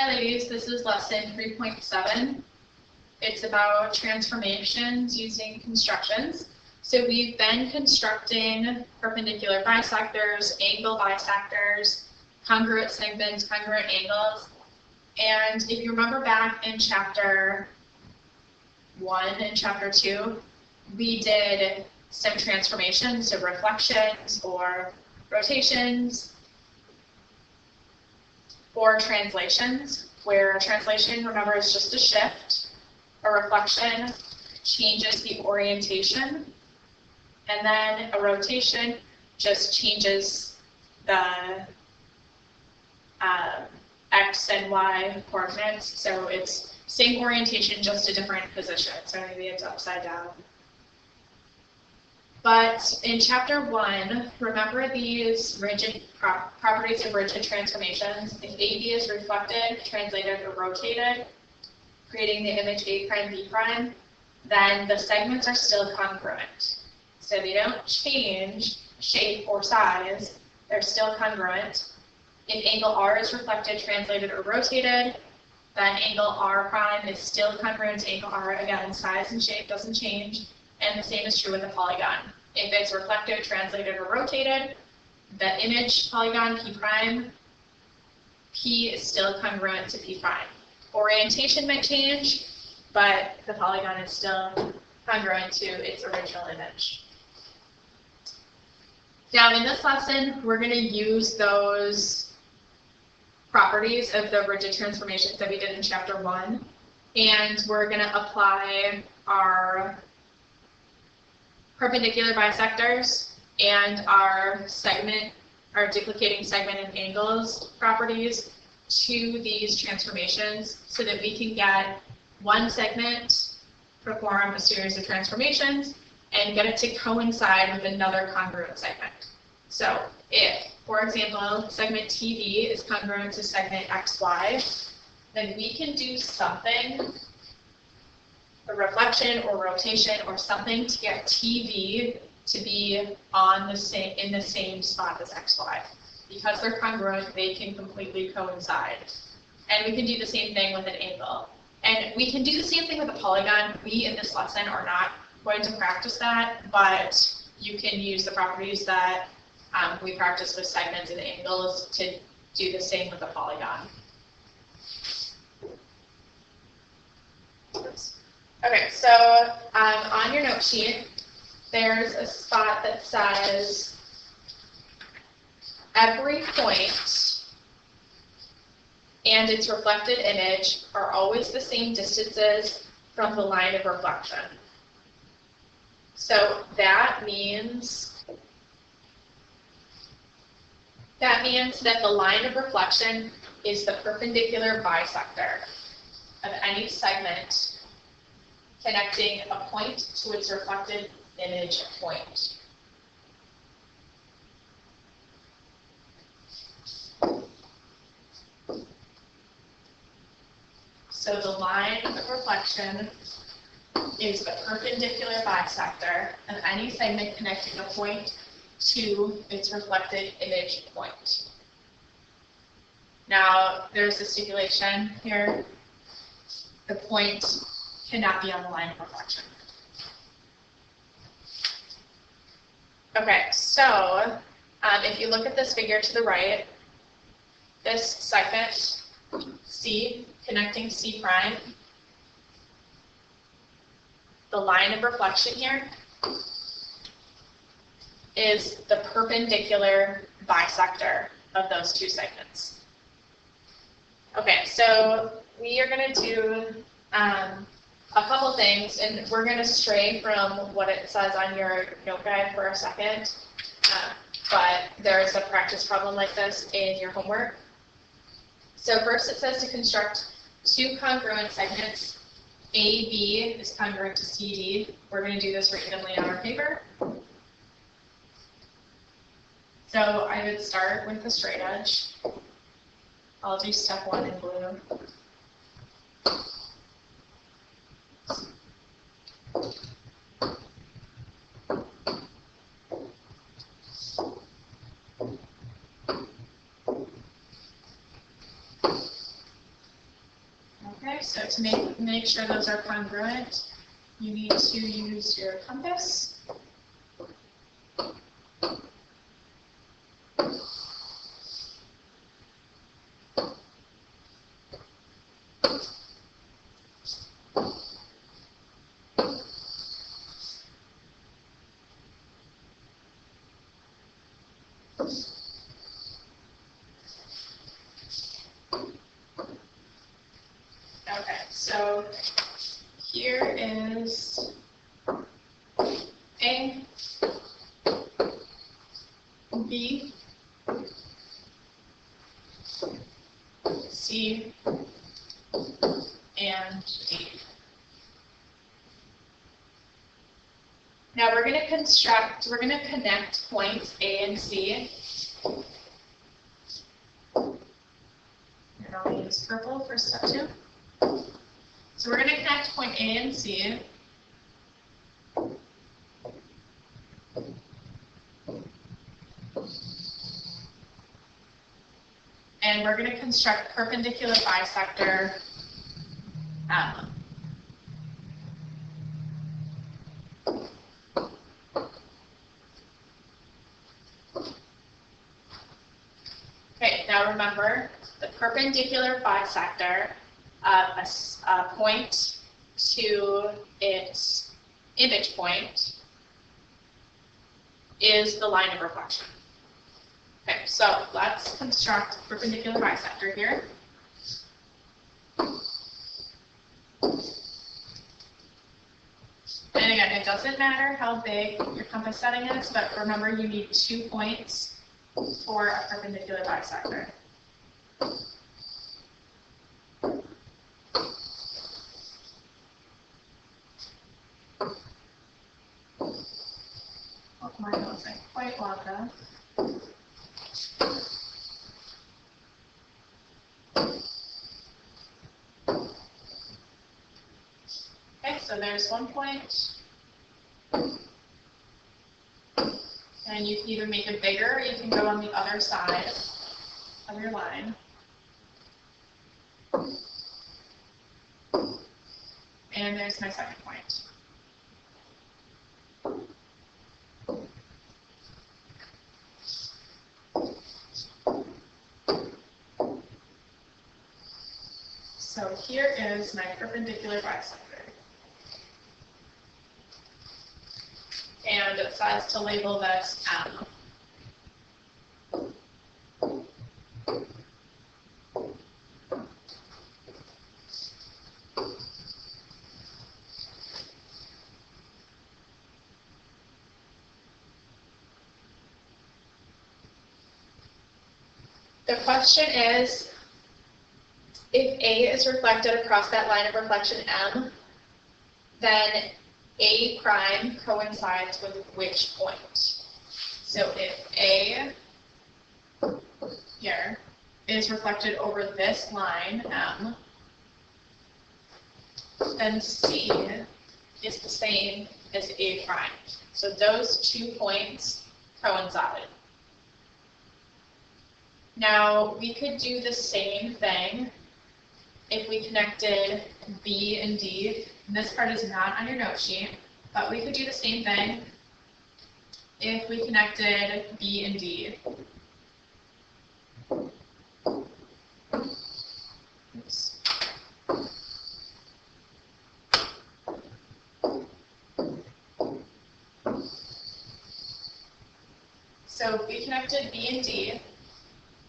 Hi ladies, this is lesson 3.7. It's about transformations using constructions. So we've been constructing perpendicular bisectors, angle bisectors, congruent segments, congruent angles. And if you remember back in chapter 1 and chapter 2, we did some transformations, so reflections or rotations, or translations, where a translation, remember, is just a shift. A reflection changes the orientation, and then a rotation just changes the x and y coordinates. So it's same orientation, just a different position. So maybe it's upside down. But in chapter 1, remember these rigid properties of rigid transformations. If AB is reflected, translated, or rotated, creating the image A prime, B prime, then the segments are still congruent. So they don't change shape or size, they're still congruent. If angle R is reflected, translated, or rotated, then angle R prime is still congruent to angle R. Again, size and shape doesn't change. And the same is true with the polygon. If it's reflected, translated, or rotated, the image polygon P prime, P is still congruent to P prime. Orientation might change, but the polygon is still congruent to its original image. Now in this lesson, we're going to use those properties of the rigid transformations that we did in chapter 1, and we're going to apply our perpendicular bisectors and our duplicating segment and angles properties to these transformations so that we can get one segment, perform a series of transformations, and get it to coincide with another congruent segment. So if, for example, segment TV is congruent to segment XY, then we can do something, a reflection or rotation or something, to get TV to be on the same, in the same spot as XY. Because they're congruent, they can completely coincide. And we can do the same thing with an angle. And we can do the same thing with a polygon. We in this lesson are not going to practice that, but you can use the properties that we practice with segments and angles to do the same with a polygon. Oops. Okay, so on your note sheet, there's a spot that says every point and its reflected image are always the same distances from the line of reflection. So that means that the line of reflection is the perpendicular bisector of any segment connecting a point to its reflected image point. So the line of reflection is the perpendicular bisector of any segment connecting a point to its reflected image point. Now, there's a stipulation here. The point cannot be on the line of reflection. Okay, so if you look at this figure to the right, this segment C connecting C prime, the line of reflection here is the perpendicular bisector of those two segments. Okay, so we are going to do a couple things, and we're going to stray from what it says on your note guide for a second, but there's a practice problem like this in your homework. So first it says to construct two congruent segments. AB is congruent to CD. We're going to do this randomly on our paper. So I would start with the straight edge. I'll do step 1 in blue. Okay, so to make sure those are congruent, you need to use your compass. Okay, so here is A, B, C, and D. Now we're going to connect points A and C. And I'll use purple for step 2. So we're going to connect point A and C. And we're going to construct perpendicular bisector M. Okay, now remember, the perpendicular bisector of a point to its image point is the line of reflection. Okay, so let's construct a perpendicular bisector here. And again, it doesn't matter how big your compass setting is, but remember you need 2 points for a perpendicular bisector. Oh, mine wasn't quite long enough. Okay, so there's 1 point. And you can either make it bigger or you can go on the other side of your line. And there's my second point. So here is my perpendicular bisector. And it says to label this M. The question is, if A is reflected across that line of reflection M, then A prime coincides with which point? So if A here is reflected over this line M, then C is the same as A prime. So those 2 points coincide. Now we could do the same thing if we connected B and D. And this part is not on your note sheet, but we could do the same thing if we connected B and D. Oops. So if we connected B and D,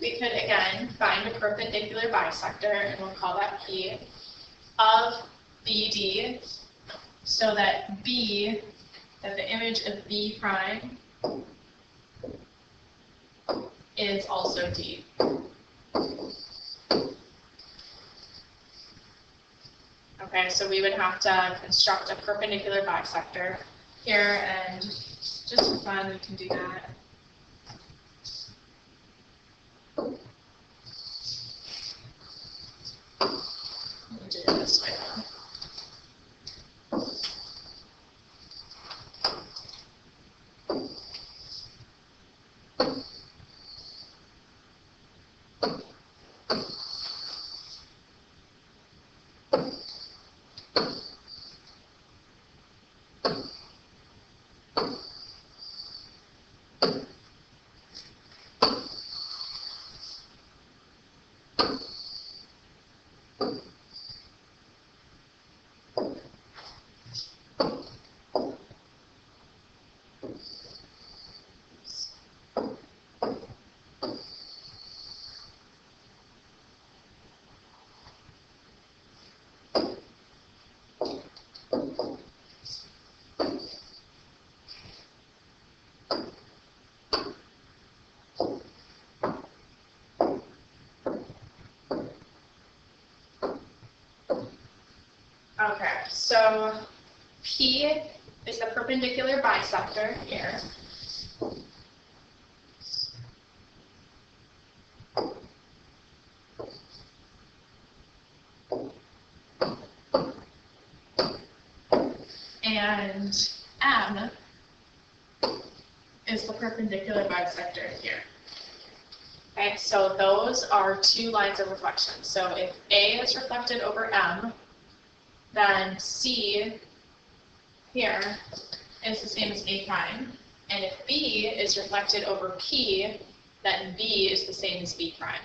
we could again find a perpendicular bisector, and we'll call that P, of BD, so that B, that the image of B prime is also D. Okay, so we would have to construct a perpendicular bisector here, and just for fun, we can do that. Let me do it this way though. Okay, so P is the perpendicular bisector here. And M is the perpendicular bisector here. Okay, so those are two lines of reflection. So if A is reflected over M, then C here is the same as A prime. And if B is reflected over P, then B is the same as B prime.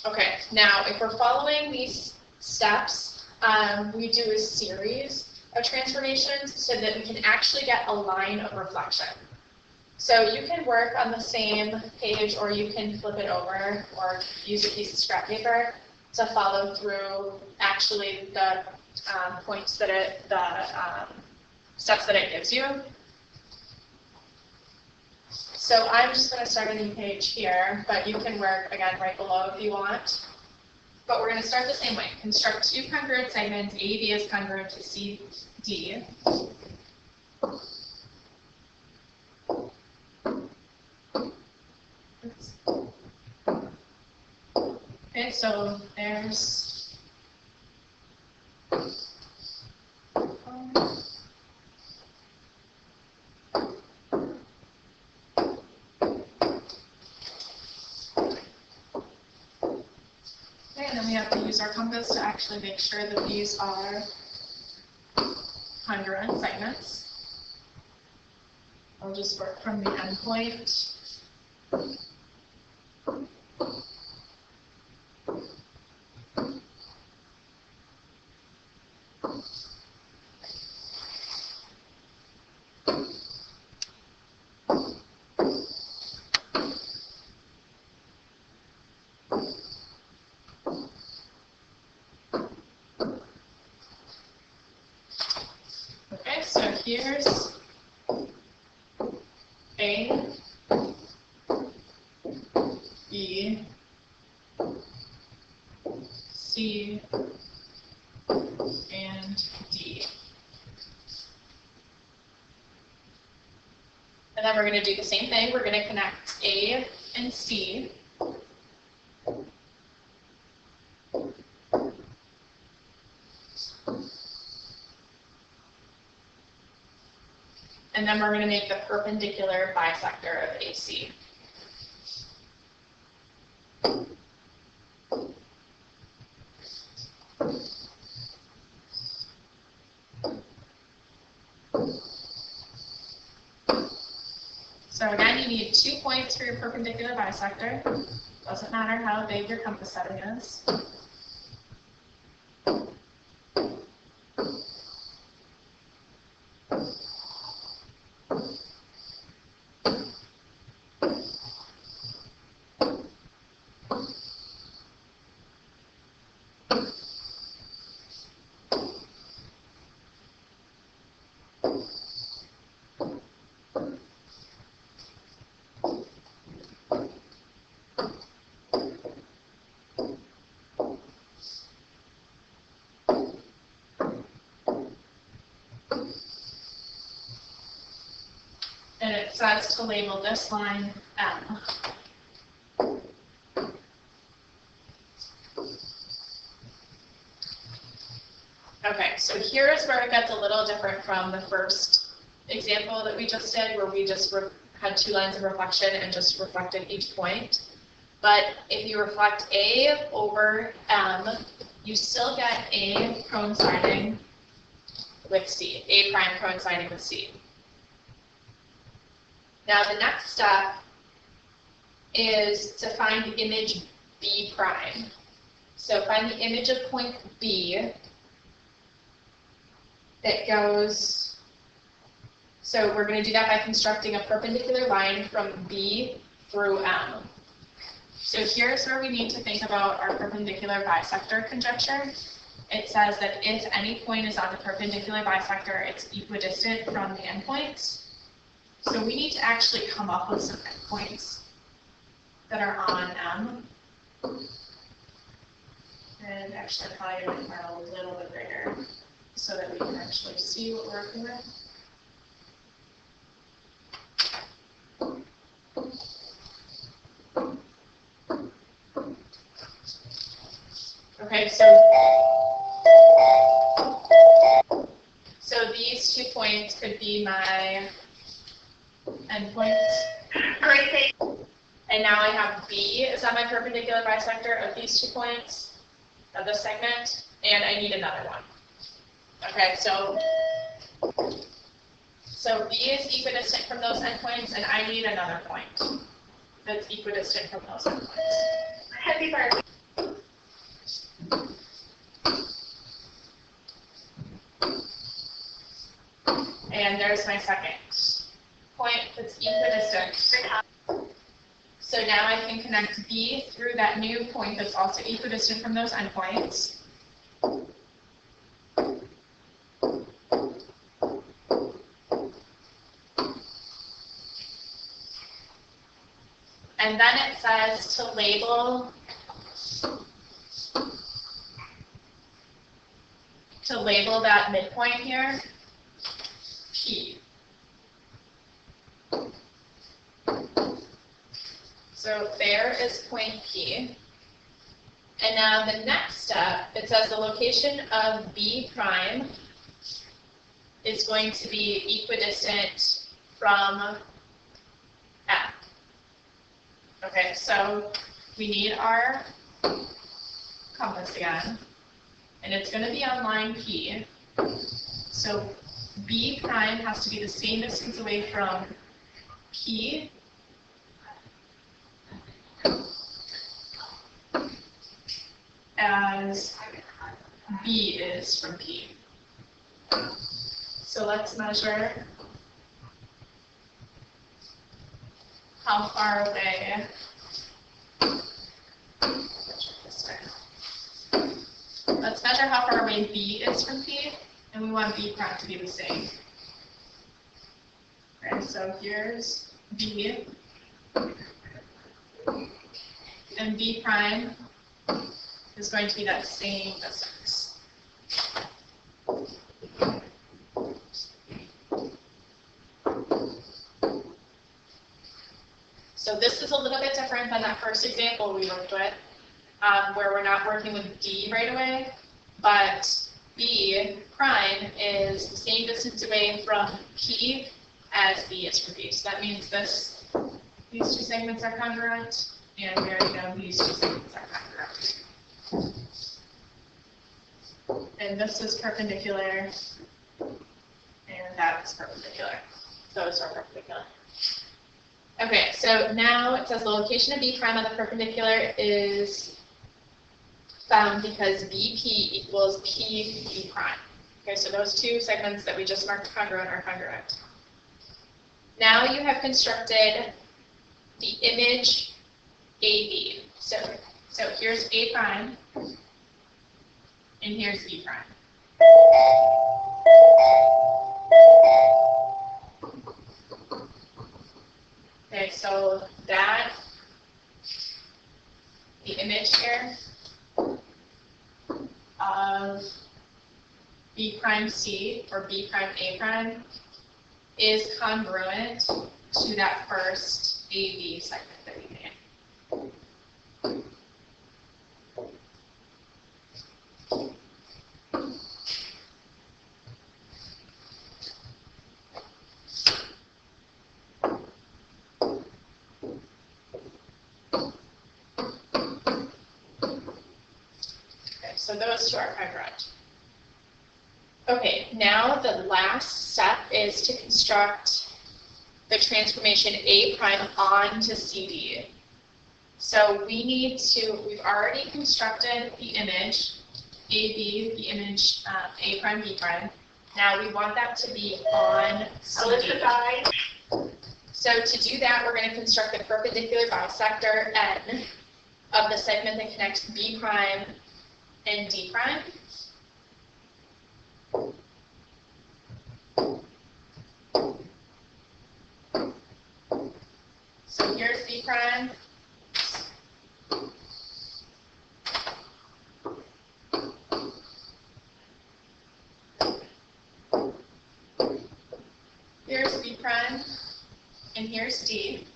Okay, now if we're following these steps, we do a series of transformations so that we can actually get a line of reflection. So you can work on the same page, or you can flip it over or use a piece of scrap paper to follow through actually the points that steps that it gives you. So I'm just going to start a new page here, but you can work again right below if you want. But we're going to start the same way. Construct two congruent segments. AB is congruent to CD. Okay, so there's and then we have to use our compass to actually make sure that these are congruent segments. I'll just work from the endpoint. Okay, so here's A, B, C, and D. And then we're going to do the same thing. We're going to connect A and C. And then we're going to make the perpendicular bisector of AC. So again, you need 2 points for your perpendicular bisector. Doesn't matter how big your compass setting is. And it says to label this line M. Okay, so here's where it gets a little different from the first example that we just did, where we just had two lines of reflection and just reflected each point. But if you reflect A over M, you still get A coinciding with C, A prime coinciding with C. Now the next step is to find the image B prime. So find the image of point B that goes, so we're going to do that by constructing a perpendicular line from B through M. So here's where we need to think about our perpendicular bisector conjecture. It says that if any point is on the perpendicular bisector, it's equidistant from the endpoints. So we need to actually come up with some endpoints that are on M. And actually, probably make that a little bit bigger so that we can actually see what we're working with. Okay, so these 2 points could be my endpoints. Great. And now I have B is on my perpendicular bisector of these 2 points of this segment, and I need another one. Okay, so B is equidistant from those endpoints, and I need another point that's equidistant from those endpoints. Happy birthday. And there's my second point that's equidistant. So now I can connect B through that new point that's also equidistant from those endpoints. And then it says to label that midpoint here P. So there is point P. And now the next step, it says the location of B prime is going to be equidistant from F. Okay, so we need our compass again, and it's going to be on line P. So B prime has to be the same distance away from P as B is from P. So let's measure how far away. Let's measure how far away B is from P, and we want B prime to be the same. Okay, so here's B, and B prime is going to be that same distance. So this is a little bit different than that first example we worked with, where we're not working with D right away, but B prime is the same distance away from P as B is from P. So that means these 2 segments are congruent, and we already know these 2 segments are congruent. And this is perpendicular, and that is perpendicular. Those are perpendicular. Okay, so now it says the location of B prime on the perpendicular is found because BP equals PB prime. Okay, so those 2 segments that we just marked congruent are congruent. Now you have constructed the image AB. So here's A prime, and here's B prime. Okay, so that, the image here of B prime C, or B prime A prime, is congruent to that first AB segment that we made. So those 2 are congruent. Okay, now the last step is to construct the transformation A prime onto CD. So we've already constructed the image, AB, the image A prime, B prime. Now we want that to be on CD. So to do that, we're going to construct the perpendicular bisector N of the segment that connects B prime and D prime. So here's B prime. prime, and here's D.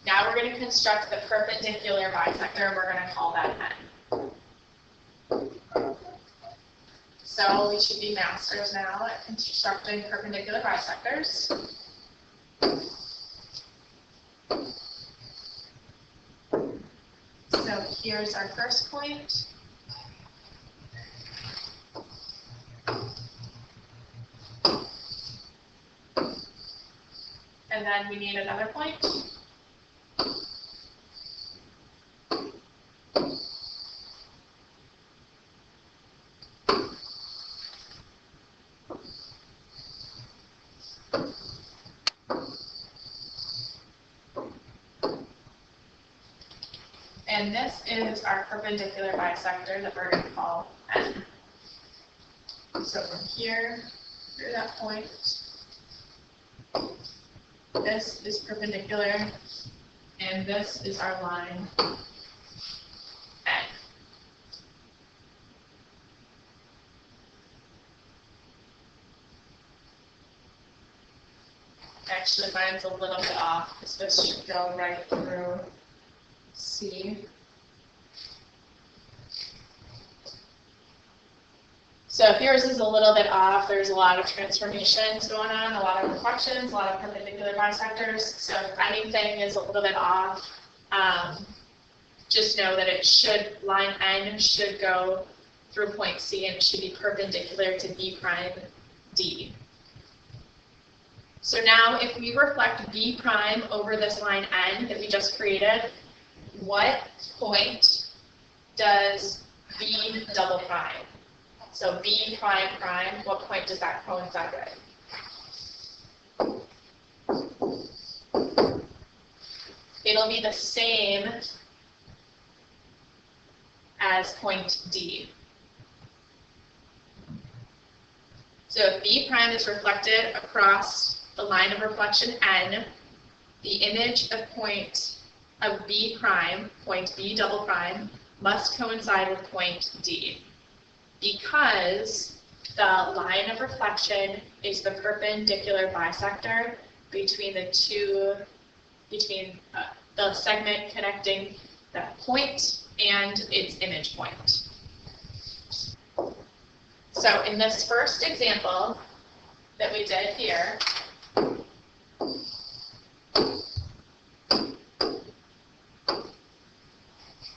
Now we're going to construct the perpendicular bisector, and we're going to call that N. So we should be masters now at constructing perpendicular bisectors. So here's our first point. And then we need another point. And this is our perpendicular bisector that we're going to call N. So from here through that point, this is perpendicular, and this is our line N. Actually, mine's a little bit off, because this should go right through C. So if yours is a little bit off, there's a lot of transformations going on, a lot of reflections, a lot of perpendicular bisectors. So if anything is a little bit off, just know that it should, line N should go through point C, and it should be perpendicular to B prime D. So now if we reflect B prime over this line N that we just created, what point does B double prime? So B prime prime, what point does that coincide with? It'll be the same as point D. So if B prime is reflected across the line of reflection N, the image of B prime, point B double prime, must coincide with point D, because the line of reflection is the perpendicular bisector between the the segment connecting that point and its image point. So in this first example that we did here,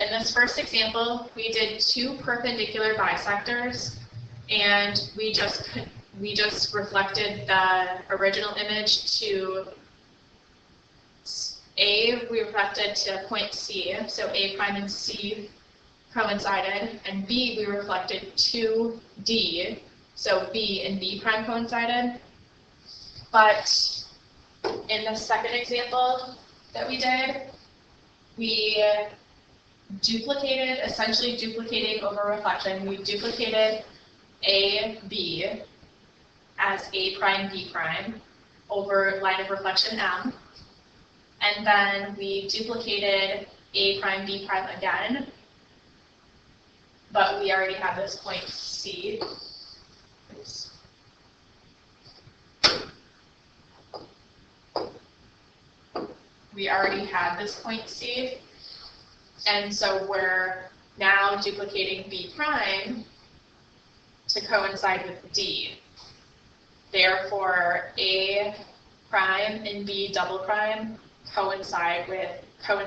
in this first example, we did two perpendicular bisectors, and we just reflected the original image to A, we reflected to point C, so A prime and C coincided, and B, we reflected to D, so B and B prime coincided. But in the second example that we did, we essentially duplicating over reflection, we duplicated A, B as A prime, B prime over line of reflection M. And then we duplicated A prime, B prime again, but we already have this point C. Oops. We already had this point C, and so we're now duplicating B prime to coincide with D. Therefore, A prime and B double prime coincide with,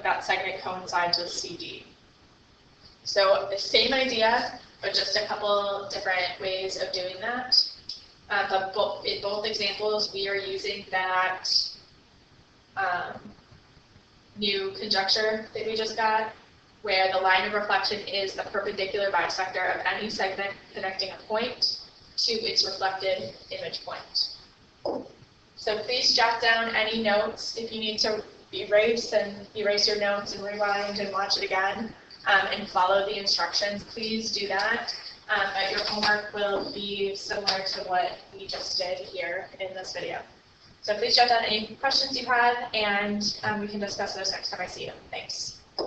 that segment coincides with CD. So the same idea, but just a couple different ways of doing that. But in both examples, we are using that new conjecture that we just got, where the line of reflection is the perpendicular bisector of any segment connecting a point to its reflected image point. So please jot down any notes if you need to erase your notes and rewind and watch it again, and follow the instructions. Please do that. But your homework will be similar to what we just did here in this video. So please jot down any questions you have, and we can discuss those next time I see you. Thanks.